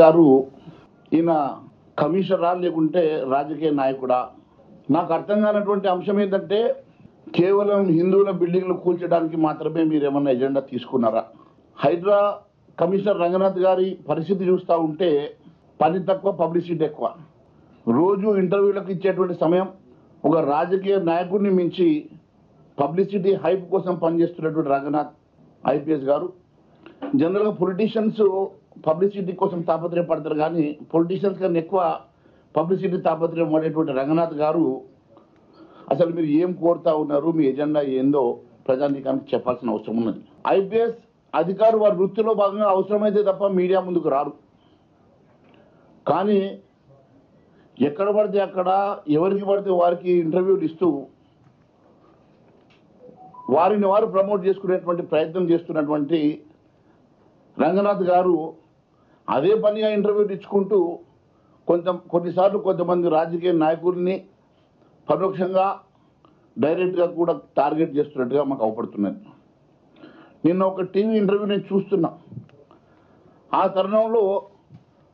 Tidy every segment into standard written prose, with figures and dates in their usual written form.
గారు ఈయన కమిషనరా లేకుంటే రాజకీయ నాయకుడా? నాకు అర్థం కానటువంటి అంశం ఏంటంటే కేవలం హిందువుల బిల్డింగ్లు కూల్చడానికి మాత్రమే మీరు ఏమన్నా ఎజెండా తీసుకున్నారా? హైడ్రా కమిషనర్ రంగనాథ్ గారి పరిస్థితి చూస్తూ ఉంటే పని తక్కువ, పబ్లిసిటీ ఎక్కువ. రోజు ఇంటర్వ్యూలకు ఇచ్చేటువంటి సమయం ఒక రాజకీయ నాయకుడిని మించి పబ్లిసిటీ హైప్ కోసం పనిచేస్తున్నటువంటి రంగనాథ్ ఐపీఎస్ గారు. జనరల్గా పొలిటీషియన్స్ పబ్లిసిటీ కోసం తాపత్రయపడతారు, కానీ పొలిటీషియన్స్ కన్నా ఎక్కువ పబ్లిసిటీ తాపత్రయం పడేటువంటి రంగనాథ్ గారు అసలు మీరు ఏం కోరుతా ఉన్నారు, మీ ఎజెండా ఏందో ప్రజానీకానికి చెప్పాల్సిన అవసరం ఉన్నది. ఐపీఎస్ అధికారు వారి వృత్తిలో భాగంగా అవసరమైతే తప్ప మీడియా ముందుకు రారు. కానీ ఎక్కడ పడితే అక్కడ ఎవరికి పడితే వారికి ఇంటర్వ్యూలు ఇస్తూ వారిని వారు ప్రమోట్ చేసుకునేటువంటి ప్రయత్నం చేస్తున్నటువంటి రంగనాథ్ గారు అదే పనిగా ఇంటర్వ్యూలు ఇచ్చుకుంటూ కొన్నిసార్లు కొంతమంది రాజకీయ నాయకుల్ని పరోక్షంగా డైరెక్ట్గా కూడా టార్గెట్ చేస్తున్నట్టుగా మాకు అవపడుతున్నది. నిన్న ఒక టీవీ ఇంటర్వ్యూ నేను చూస్తున్నా. ఆ తరుణంలో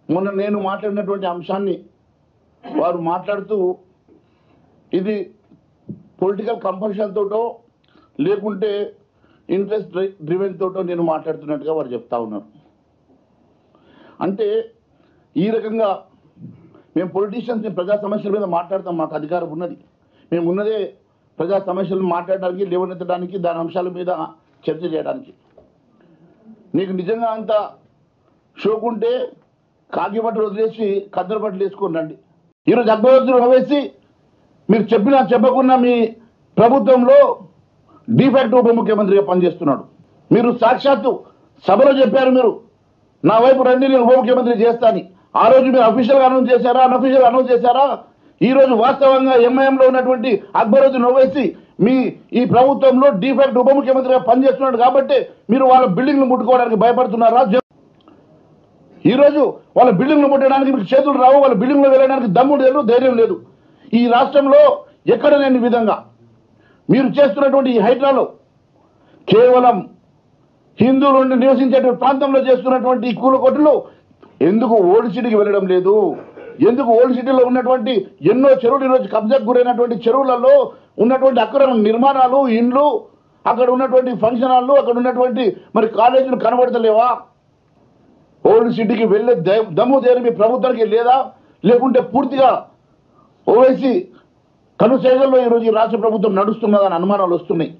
మొన్న నేను మాట్లాడినటువంటి అంశాన్ని వారు మాట్లాడుతూ ఇది పొలిటికల్ కంపల్షన్ తోటో లేకుంటే ఇంట్రెస్ట్ డ్రివెన్ తోటో నేను మాట్లాడుతున్నట్టుగా వారు చెప్తా ఉన్నారు. అంటే ఈ రకంగా మేము పొలిటీషియన్స్ ప్రజా సమస్యల మీద మాట్లాడతాం, మాకు అధికారం ఉన్నది. మేము ఉన్నదే ప్రజా సమస్యలను మాట్లాడడానికి, లేవనెత్తడానికి, దాని అంశాల మీద చర్చ చేయడానికి. నీకు నిజంగా అంత షోకుంటే కాకి బట్టలు వదిలేసి కద్దరు బట్టలు వేసుకొని రండి. ఈరోజు అగ్రవర్తులు వేసి మీరు చెప్పినా చెప్పకున్నా మీ ప్రభుత్వంలో డిఫాక్ట్ ఉప ముఖ్యమంత్రిగా పనిచేస్తున్నాడు. మీరు సాక్షాత్తు సభలో చెప్పారు, మీరు నా వైపు రండి, నేను ఉప ముఖ్యమంత్రి చేస్తాను. ఆ రోజు మీరు అఫీషియల్గా అనౌన్స్ చేశారా, అన్అఫీషియల్గా అనౌన్స్ చేశారా? ఈరోజు వాస్తవంగా ఎంఐఎంలో ఉన్నటువంటి అక్బరుద్దీన్ ఓవైసీ మీ ఈ ప్రభుత్వంలో డిఫాక్ట్ ఉప ముఖ్యమంత్రిగా పనిచేస్తున్నాడు కాబట్టి మీరు వాళ్ళ బిల్డింగ్లు ముట్టుకోవడానికి భయపడుతున్నారా? ఈరోజు వాళ్ళ బిల్డింగ్లు ముట్టడానికి మీకు చేతులు రావు, వాళ్ళ బిల్డింగ్లో వెళ్ళడానికి దమ్ము లేదు, ధైర్యం లేదు. ఈ రాష్ట్రంలో ఎక్కడ లేని విధంగా మీరు చేస్తున్నటువంటి ఈ హైడ్రాలో కేవలం హిందువులు నివసించేటువంటి ప్రాంతంలో చేస్తున్నటువంటి ఈ కూలకొట్టులు ఎందుకు ఓల్డ్ సిటీకి వెళ్ళడం లేదు? ఎందుకు ఓల్డ్ సిటీలో ఉన్నటువంటి ఎన్నో చెరువులు ఈరోజు కబ్జాకు గురైనటువంటి చెరువులలో ఉన్నటువంటి అక్రమ నిర్మాణాలు, ఇండ్లు, అక్కడ ఉన్నటువంటి ఫంక్షన్ హాళ్ళు, అక్కడ ఉన్నటువంటి మరి కాలేజీలు కనబడతలేవా? ఓల్డ్ సిటీకి వెళ్ళే దమ్ము ధైర్యం మీ ప్రభుత్వానికి లేదా? లేకుంటే పూర్తిగా ఓవైసీ కనుసైగల్లో ఈరోజు ఈ రాష్ట్ర ప్రభుత్వం నడుస్తున్నదని అనుమానాలు వస్తున్నాయి.